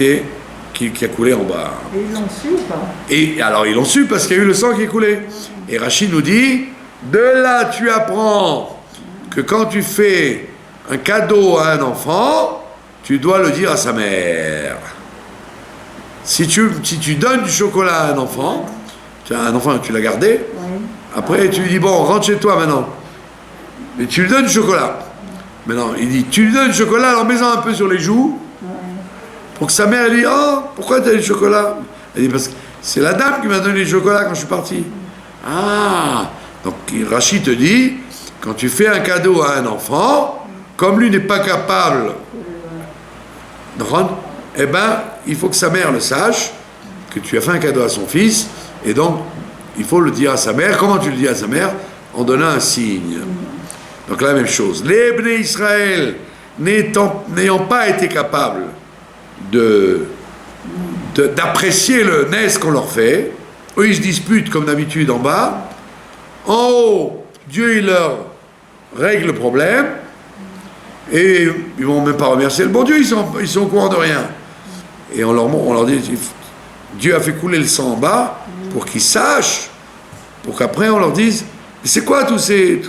a coulé en bas. Et ils l'ont su ou pas? Et alors, ils l'ont su parce qu'il y a eu le sang qui est coulé. Et Rachid nous dit, de là, tu apprends que quand tu fais un cadeau à un enfant, tu dois le dire à sa mère. Si tu donnes du chocolat à un enfant, tu as un enfant, tu l'as gardé, Oui. après tu lui dis, bon, rentre chez toi maintenant. Mais tu lui donnes du chocolat. Maintenant, il dit, tu lui donnes du chocolat, alors mets-en un peu sur les joues, pour que sa mère, elle dit, oh, pourquoi tu as du chocolat? Elle dit, parce que c'est la dame qui m'a donné du chocolat quand je suis parti. Ah, donc Rachid te dit, quand tu fais un cadeau à un enfant, comme lui n'est pas capable de rendre, eh ben, il faut que sa mère le sache, que tu as fait un cadeau à son fils, et donc, il faut le dire à sa mère. Comment tu le dis à sa mère? En donnant un signe. Donc la même chose. Les Bnei Israël, n'ayant pas été capables d'apprécier le nes qu'on leur fait, eux ils se disputent comme d'habitude en bas. En haut, Dieu il leur règle le problème, et ils vont même pas remercier le bon Dieu, ils sont au courant de rien. Et on leur dit, Dieu a fait couler le sang en bas pour qu'ils sachent, pour qu'après on leur dise, mais c'est quoi tous ces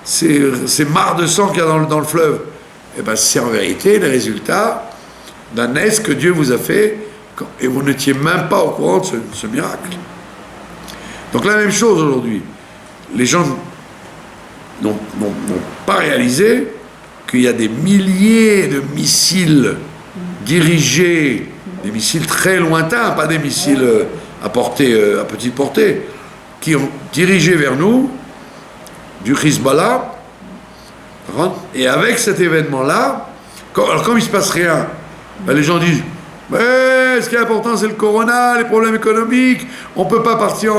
ces mares de sang qu'il y a dans le fleuve. Eh bien, c'est en vérité le résultat d'un est que Dieu vous a fait et vous n'étiez même pas au courant de ce miracle. Donc la même chose aujourd'hui. Les gens n'ont pas réalisé qu'il y a des milliers de missiles dirigés, des missiles très lointains, pas des missiles à petite portée, qui ont dirigé vers nous du Hezbollah. Et avec cet événement-là, alors comme il ne se passe rien, ben les gens disent mais ce qui est important c'est le corona, les problèmes économiques, on ne peut pas partir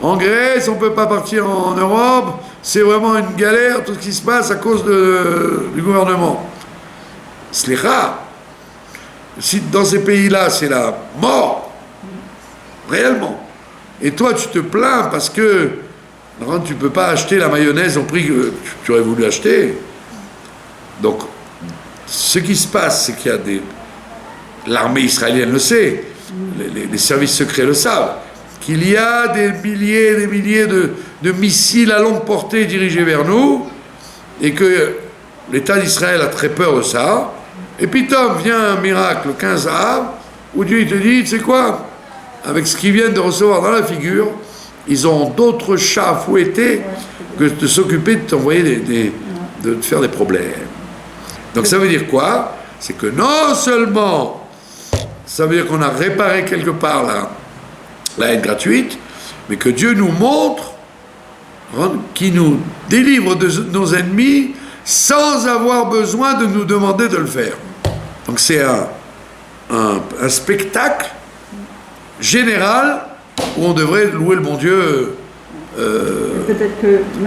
en Grèce, on ne peut pas partir en Europe, c'est vraiment une galère tout ce qui se passe à cause du gouvernement. Slicha, si dans ces pays-là c'est la mort, réellement, et toi tu te plains parce que tu ne peux pas acheter la mayonnaise au prix que tu aurais voulu acheter. Donc, ce qui se passe, c'est qu'il y a l'armée israélienne le sait, les services secrets le savent, qu'il y a des milliers de missiles à longue portée dirigés vers nous, et que l'État d'Israël a très peur de ça. Et puis, vient un miracle, le 15 Av, où Dieu il te dit, tu sais quoi, avec ce qu'ils viennent de recevoir dans la figure, ils ont d'autres chats à fouetter que de s'occuper de t'envoyer de te faire des problèmes. Donc ça veut dire quoi? C'est que non seulement ça veut dire qu'on a réparé quelque part la haine gratuite, mais que Dieu nous montre qu'il nous délivre de nos ennemis sans avoir besoin de nous demander de le faire. Donc c'est un spectacle général où on devrait louer le bon Dieu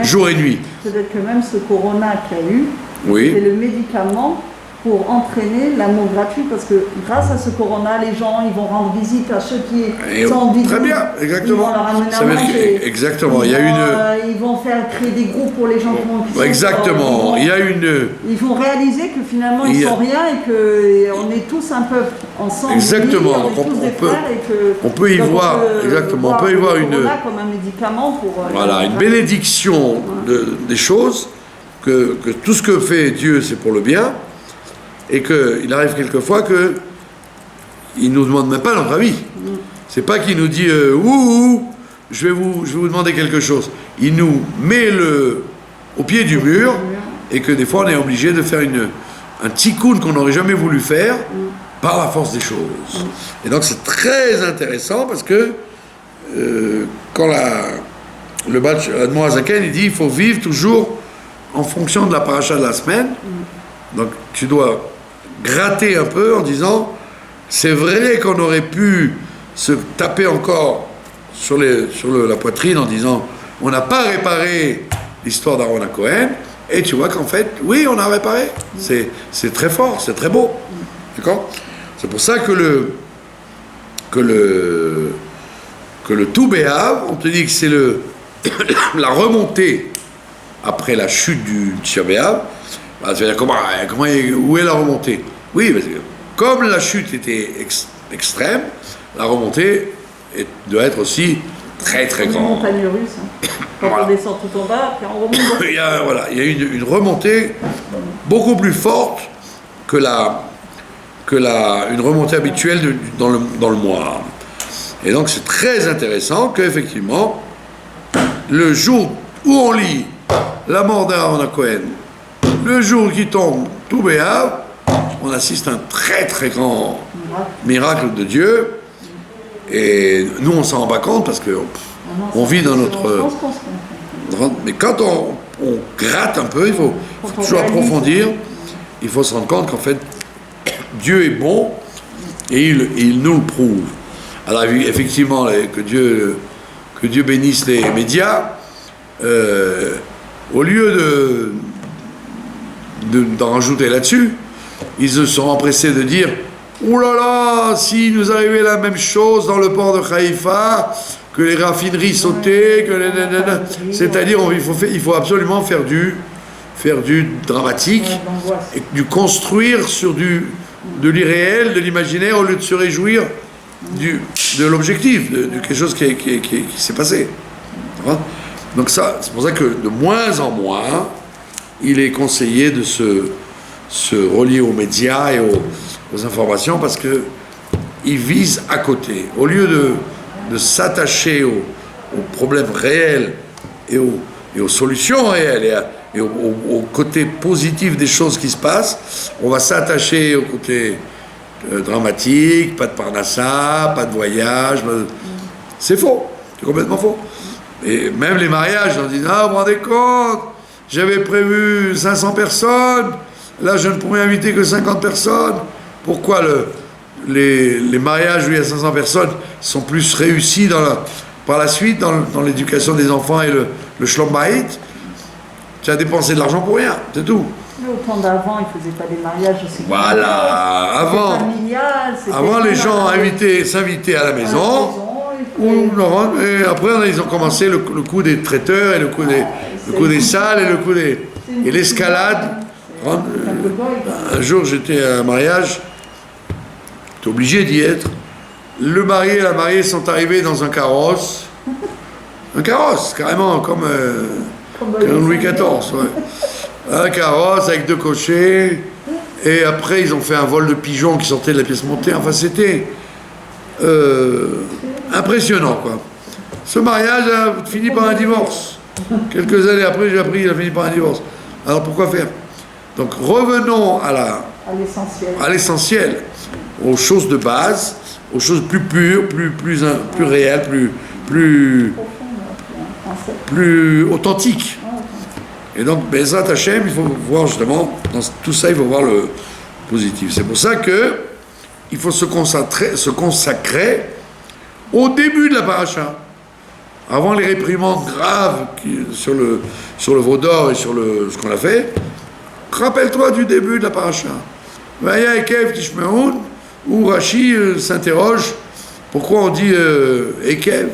jour et nuit. Peut-être que même ce corona qu'il y a eu, oui, c'est le médicament pour entraîner l'amour gratuit, parce que grâce à ce corona, les gens ils vont rendre visite à ceux qui sont en très bien, exactement. Ils vont leur amener à manger. Exactement. Il y a ils vont faire créer des groupes pour les gens qui exactement. Il y a ils vont réaliser que finalement ils sont rien et que on est tous un peuple ensemble. Exactement. On peut y voir exactement. On peut y voir comme un médicament pour une bénédiction des choses, que tout ce que fait Dieu c'est pour le bien. Et qu'il arrive quelquefois qu'il ne nous demande même pas notre avis. C'est pas qu'il nous dit je vais vous demander quelque chose. Il nous met au pied du mur, et que des fois on est obligé de faire un tikkun qu'on n'aurait jamais voulu faire par la force des choses. Et donc c'est très intéressant parce que quand le Admor Hazaken il dit il faut vivre toujours en fonction de la paracha de la semaine. Donc tu dois gratter un peu en disant c'est vrai qu'on aurait pu se taper encore sur la poitrine en disant on n'a pas réparé l'histoire d'Aaron Cohen, et tu vois qu'en fait oui on a réparé. C'est très fort, c'est très beau. D'accord? C'est pour ça que le Tou B'Av, on te dit que c'est la remontée après la chute du Tisha B'Av. Tu vas dire où est la remontée? Oui, parce que comme la chute était extrême, la remontée doit être aussi très très grande. Une montagne russe. Quand on descend tout en bas, puis on remonte. Il y a une remontée beaucoup plus forte que une remontée habituelle dans le mois. Et donc c'est très intéressant qu'effectivement, le jour où on lit la mort d'Aaron Cohen, le jour qui tombe Tou B'Av, on assiste à un très très grand miracle de Dieu. Et nous on s'en rend pas compte parce que on vit dans notre... Mais quand on gratte un peu, il faut toujours approfondir, il faut se rendre compte qu'en fait Dieu est bon et il nous le prouve. Alors effectivement, que Dieu bénisse les médias, au lieu d'en rajouter là-dessus, ils se sont empressés de dire « Ouh là là, s'il nous arrivait la même chose dans le port de Haïfa, que les raffineries sautaient, c'est-à-dire il faut absolument faire du dramatique, et du construire sur de l'irréel, de l'imaginaire, au lieu de se réjouir de l'objectif, de quelque chose qui s'est passé. » Donc ça, c'est pour ça que de moins en moins, il est conseillé de se relier aux médias et aux informations parce que ils visent à côté. Au lieu de s'attacher aux problèmes réels et aux solutions réelles et au côté positif des choses qui se passent, on va s'attacher au côté dramatique, pas de parnassa, pas de voyage. C'est faux, c'est complètement faux. Et même les mariages, on dit, ah, vous vous rendez compte, j'avais prévu 500 personnes, là je ne pourrais inviter que 50 personnes. Pourquoi les mariages où il y a 500 personnes sont plus réussis par la suite dans l'éducation des enfants et le shlom bayit? Tu as dépensé de l'argent pour rien, c'est tout. Mais au temps d'avant, ils ne faisaient pas des mariages aussi. Voilà, avant les gens s'invitaient à la maison. Et après, ils ont commencé le coup des traiteurs et le coup des salles et le coup et l'escalade. Un jour, j'étais à un mariage, j'étais obligé d'y être. Le marié et la mariée sont arrivés dans un carrosse. Un carrosse, carrément, comme Louis XIV. Ouais. Un carrosse avec 2 cochers. Et après, ils ont fait un vol de pigeons qui sortait de la pièce montée. Enfin, c'était impressionnant, quoi. Ce mariage a fini par un divorce. Quelques années après, j'ai appris qu'il a fini par un divorce. Alors, pourquoi faire? Donc, revenons à l'essentiel, aux choses de base, aux choses plus pures, plus réelles, plus authentiques. Et donc, Bezrat Hashem, il faut voir justement, dans tout ça, il faut voir le positif. C'est pour ça que il faut se consacrer au début de la paracha, avant les réprimandes graves sur le veau d'or et sur ce qu'on a fait. Rappelle-toi du début de la paracha. Vaya Ekev Tishmeun, où Rashi s'interroge pourquoi on dit Ekev.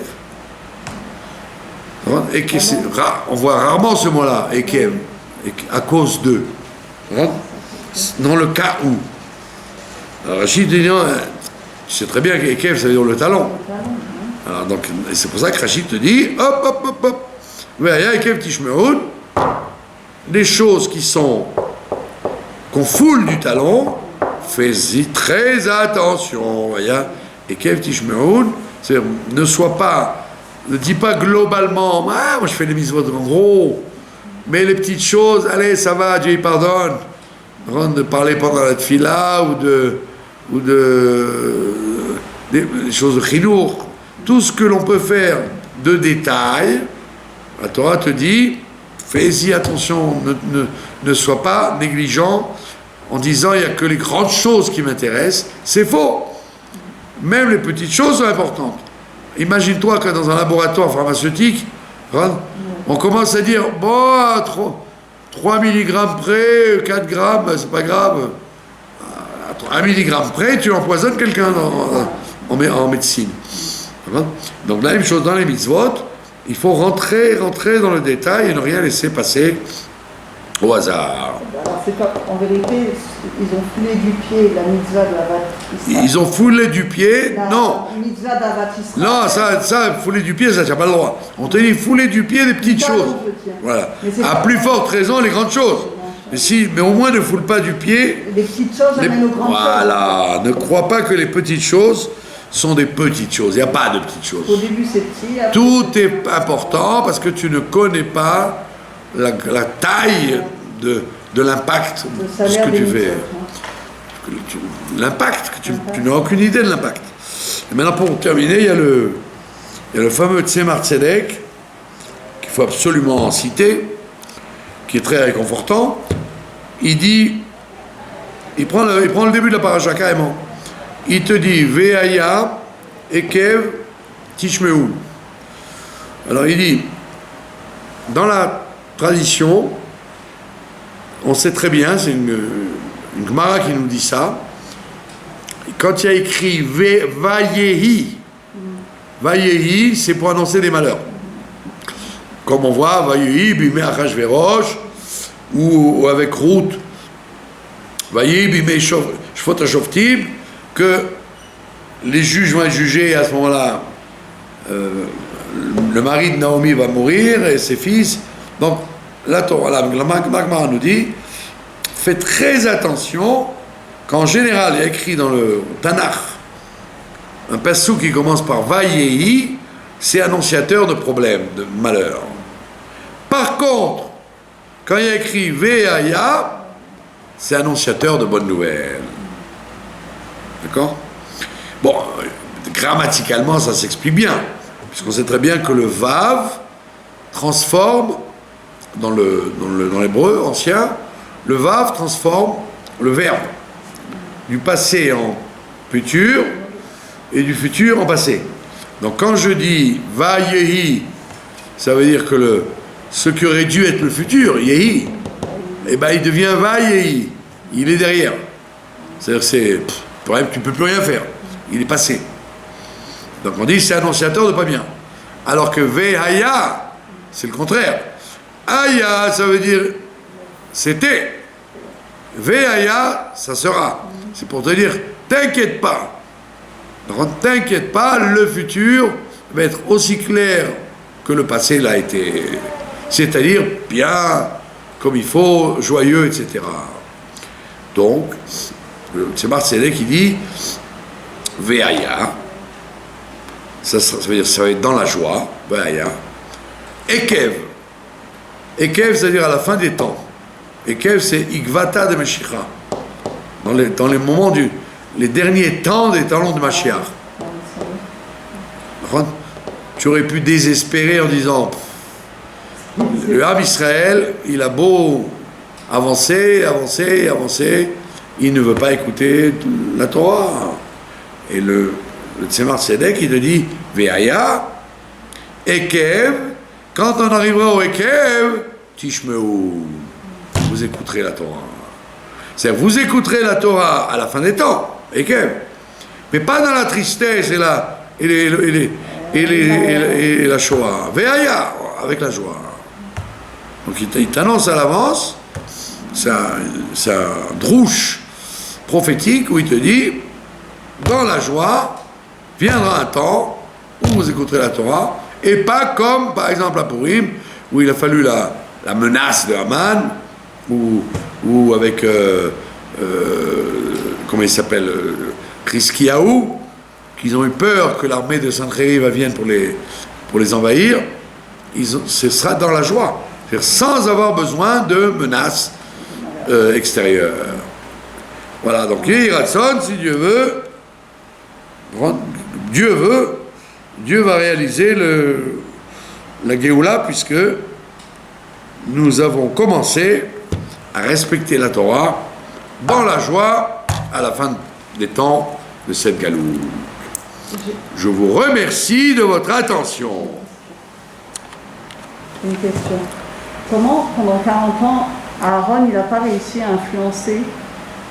On voit rarement ce mot-là, Ekev, à cause de. Dans le cas où. Alors Rachid dit non, tu sais très bien qu'Ekev, ça veut dire le talon. Alors donc, c'est pour ça que Rachid te dit hop. Vaya Ekev Tishmeun, les choses qu'on foule du talon, fais-y très attention. Vaya Ekev Tishmeun, c'est-à-dire ne dis pas globalement, moi je fais les mitzvot en gros, mais les petites choses, allez, ça va, Dieu il pardonne. De parler pendant la tfila ou des choses de chinour. Tout ce que l'on peut faire de détail, la Torah te dit, fais-y attention, ne sois pas négligent en disant il n'y a que les grandes choses qui m'intéressent. C'est faux. Même les petites choses sont importantes. Imagine-toi que dans un laboratoire pharmaceutique, on commence à dire, bon, 3 mg près, 4 grammes, c'est pas grave. À 1 mg près, tu empoisonnes quelqu'un en médecine. Donc la même chose dans les mitzvot, il faut rentrer dans le détail et ne rien laisser passer au hasard. Alors c'est pas, en vérité, ils ont foulé du pied la mitzvah de Avat Israël. Ils ont foulé du pied, non. La mitzvah d'Avat Israël. Non, ça, fouler du pied, ça tient pas le droit. On te dit fouler du pied des petites choses. Voilà. À plus forte raison, les grandes choses. Mais au moins ne foule pas du pied. Les petites choses amènent aux grandes choses. Voilà. Ne crois pas que les petites choses sont des petites choses. Il n'y a pas de petites choses. Au début, c'est petit. Tout est important parce que tu ne connais pas la taille de l'impact de ce que tu fais. L'impact, tu n'as aucune idée de l'impact. Et maintenant, pour terminer, il y a le fameux Tzemar Tzedek, qu'il faut absolument citer, qui est très réconfortant. Il prend le début de la paracha carrément. Il te dit Ve'aya Ekev Tishmeun. Alors il dit, dans la tradition, on sait très bien, c'est une Gemara qui nous dit ça, quand il y a écrit Vayehi, Vayehi, c'est pour annoncer des malheurs. Comme on voit, Vayehi, Bimé Achashverosh, ou avec Ruth, Vayehi, Bimé Shfot HaShoftim, que les juges vont être jugés à ce moment-là le mari de Naomi va mourir et ses fils. Donc, la Gemara nous dit, faites très attention, qu'en général, il y a écrit dans le Tanakh, un passou qui commence par Vayehi, c'est annonciateur de problèmes, de malheurs. Par contre, quand il y a écrit Ve'aya, c'est annonciateur de bonnes nouvelles. D'accord? Bon, grammaticalement, ça s'explique bien, puisqu'on sait très bien que le Vav transforme, dans l'hébreu ancien, le Vav transforme le verbe du passé en futur et du futur en passé. Donc quand je dis va yehi, ça veut dire que ce qui aurait dû être le futur, yehi, eh ben il devient va yehi, il est derrière. C'est-à-dire tu peux plus rien faire, il est passé. Donc on dit c'est annonciateur de pas bien. Alors que vehaya, c'est le contraire. Aya, ça veut dire c'était. Vehaya, ça sera. C'est pour te dire, t'inquiète pas. Donc, t'inquiète pas, le futur va être aussi clair que le passé l'a été. C'est-à-dire bien, comme il faut, joyeux, etc. Donc, c'est Marcellé qui dit, Vehaya, ça veut dire ça va être dans la joie, Vehaya. Ekev. Ekev, c'est-à-dire à la fin des temps. Ekev, c'est Igvata de Meshicha. Dans les moments les derniers temps des talons de Mashiach. Tu aurais pu désespérer en disant le Ham Israël, il a beau avancer, il ne veut pas écouter la Torah. Et le Tzemar Tzedek, il te dit Ve'aya, Ekev, quand on arrivera au Ekev, Tishmeu, vous écouterez la Torah. C'est-à-dire, vous écouterez la Torah à la fin des temps, Ekev, mais pas dans la tristesse et la Shoah. Ve'aya, avec la joie. Donc il t'annonce à l'avance, c'est un drouche prophétique où il te dit, dans la joie, viendra un temps où vous écouterez la Torah, et pas comme, par exemple, à Purim, où il a fallu la menace de Haman, ou avec, comment il s'appelle, Chizkiyahu, qu'ils ont eu peur que l'armée de Sancheriv vienne pour les envahir. Ce sera dans la joie, c'est-à-dire sans avoir besoin de menaces extérieures. Voilà, donc Yehiratzon, si Dieu veut, Dieu va réaliser la Géoula, puisque nous avons commencé à respecter la Torah dans la joie à la fin des temps de cette galoute. Je vous remercie de votre attention. Une question. Comment, pendant 40 ans, Aaron, il n'a pas réussi à influencer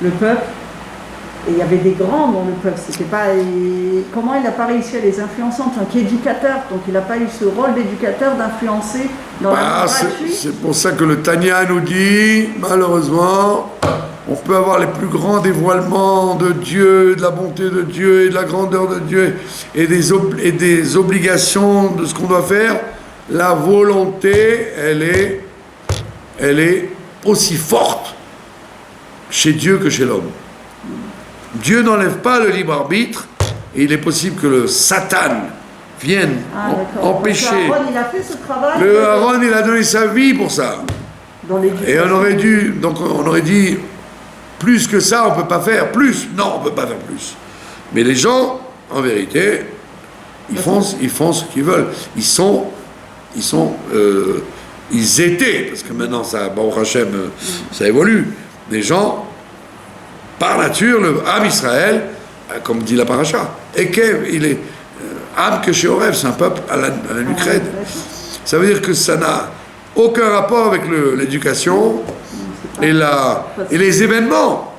le peuple? Et il y avait des grands dans le peuple. C'était pas. Comment il n'a pas réussi à les influencer en tant qu'éducateur? Donc il n'a pas eu ce rôle d'éducateur d'influencer dans la gratuite. C'est pour ça que le Tanya nous dit, malheureusement, on peut avoir les plus grands dévoilements de Dieu, de la bonté de Dieu et de la grandeur de Dieu et des obligations de ce qu'on doit faire. La volonté, elle est aussi forte chez Dieu que chez l'homme. Dieu n'enlève pas le libre arbitre et il est possible que le Satan vienne empêcher. Aaron, il a fait ce travail. Aaron, il a donné sa vie pour ça. Et on aurait dit plus que ça, on ne peut pas faire plus. Non, on ne peut pas faire plus. Mais les gens, en vérité, ils font ce qu'ils veulent. Ils étaient, parce que maintenant, Baruch Hashem, ça évolue. Des gens, par nature, le Ham Israël, comme dit la paracha, Ekev, il est Ham que chez Orev, c'est un peuple à la nucrède. Ça veut dire que ça n'a aucun rapport avec l'éducation et les événements.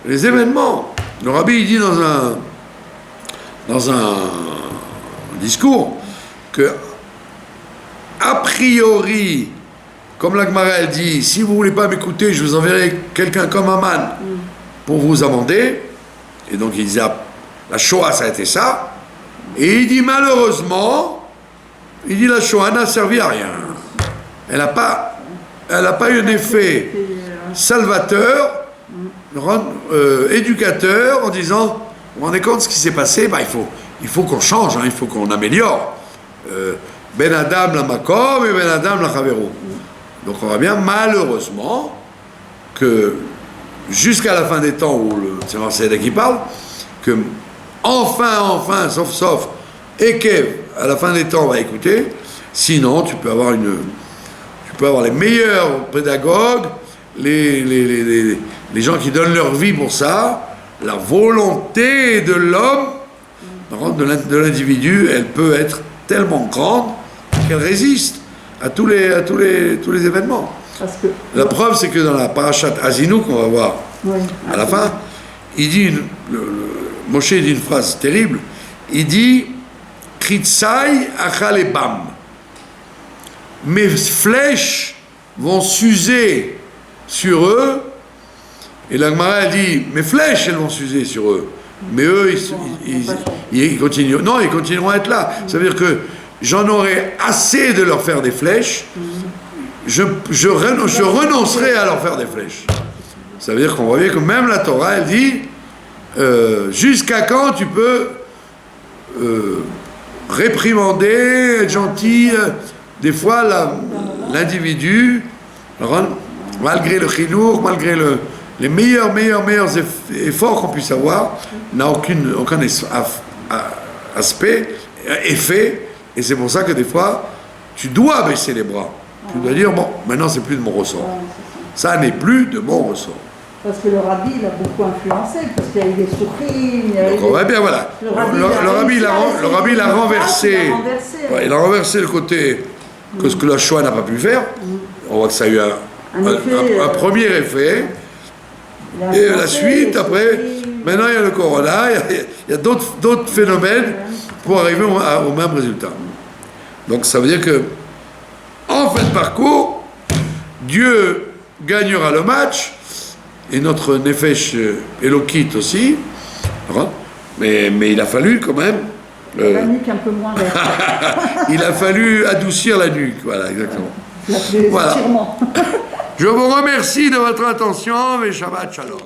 Les événements. Le rabbi, il dit dans un discours que, a priori, comme la Gemara elle dit, si vous ne voulez pas m'écouter, je vous enverrai quelqu'un comme Haman pour vous amender. Et donc il disait, la Shoah, ça a été ça. Et il dit, malheureusement, Il dit la Shoah n'a servi à rien. Elle n'a pas eu un effet salvateur, éducateur, en disant, vous vous rendez compte de ce qui s'est passé, il faut qu'on change, il faut qu'on améliore. Ben Adam la Makom et Ben Adam la Chavero. Donc on voit bien, malheureusement, que jusqu'à la fin des temps où c'est Marseille qui parle, que enfin, sauf, Ekev, à la fin des temps, on va écouter. Sinon, tu peux avoir les meilleurs pédagogues, les gens qui donnent leur vie pour ça. La volonté de l'homme, de l'individu, elle peut être tellement grande qu'elle résiste à tous les événements. La preuve, c'est que dans la parashat Azinu qu'on va voir à la fin, il dit Moshe dit une phrase terrible. Il dit Kritzai achalebam. Mes flèches vont s'user sur eux. Et la Gemara dit mes flèches, elles vont s'user sur eux. Mais eux, ils continuent. Non, ils continueront à être là. Ça veut dire que j'en aurai assez de leur faire des flèches. Je renoncerai à leur faire des flèches. Ça veut dire qu'on voit bien que même la Torah, elle dit jusqu'à quand tu peux réprimander, être gentil. Des fois, l'individu, malgré le chinour, malgré les meilleurs efforts qu'on puisse avoir, n'a aucun effet. Et c'est pour ça que des fois, tu dois baisser les bras. Tu dois dire, bon, maintenant, c'est plus de mon ressort. Ça n'est plus de mon ressort. Parce que le rabbi, il a beaucoup influencé, parce qu'il y a eu des sourires. Donc on va bien, voilà. Le rabbi l'a renversé. Il a renversé le côté que ce que la Shoah n'a pas pu faire. On voit que ça a eu un premier effet. Et la suite, après, maintenant il y a le corona, il y a d'autres phénomènes pour arriver au même résultat. Donc ça veut dire que, en fin de parcours, Dieu gagnera le match, et notre Nefesh Elokit aussi, mais il a fallu quand même... la nuque un peu moins verte. Il a fallu adoucir la nuque, voilà, exactement. Voilà. Je vous remercie de votre attention et Shabbat Shalom.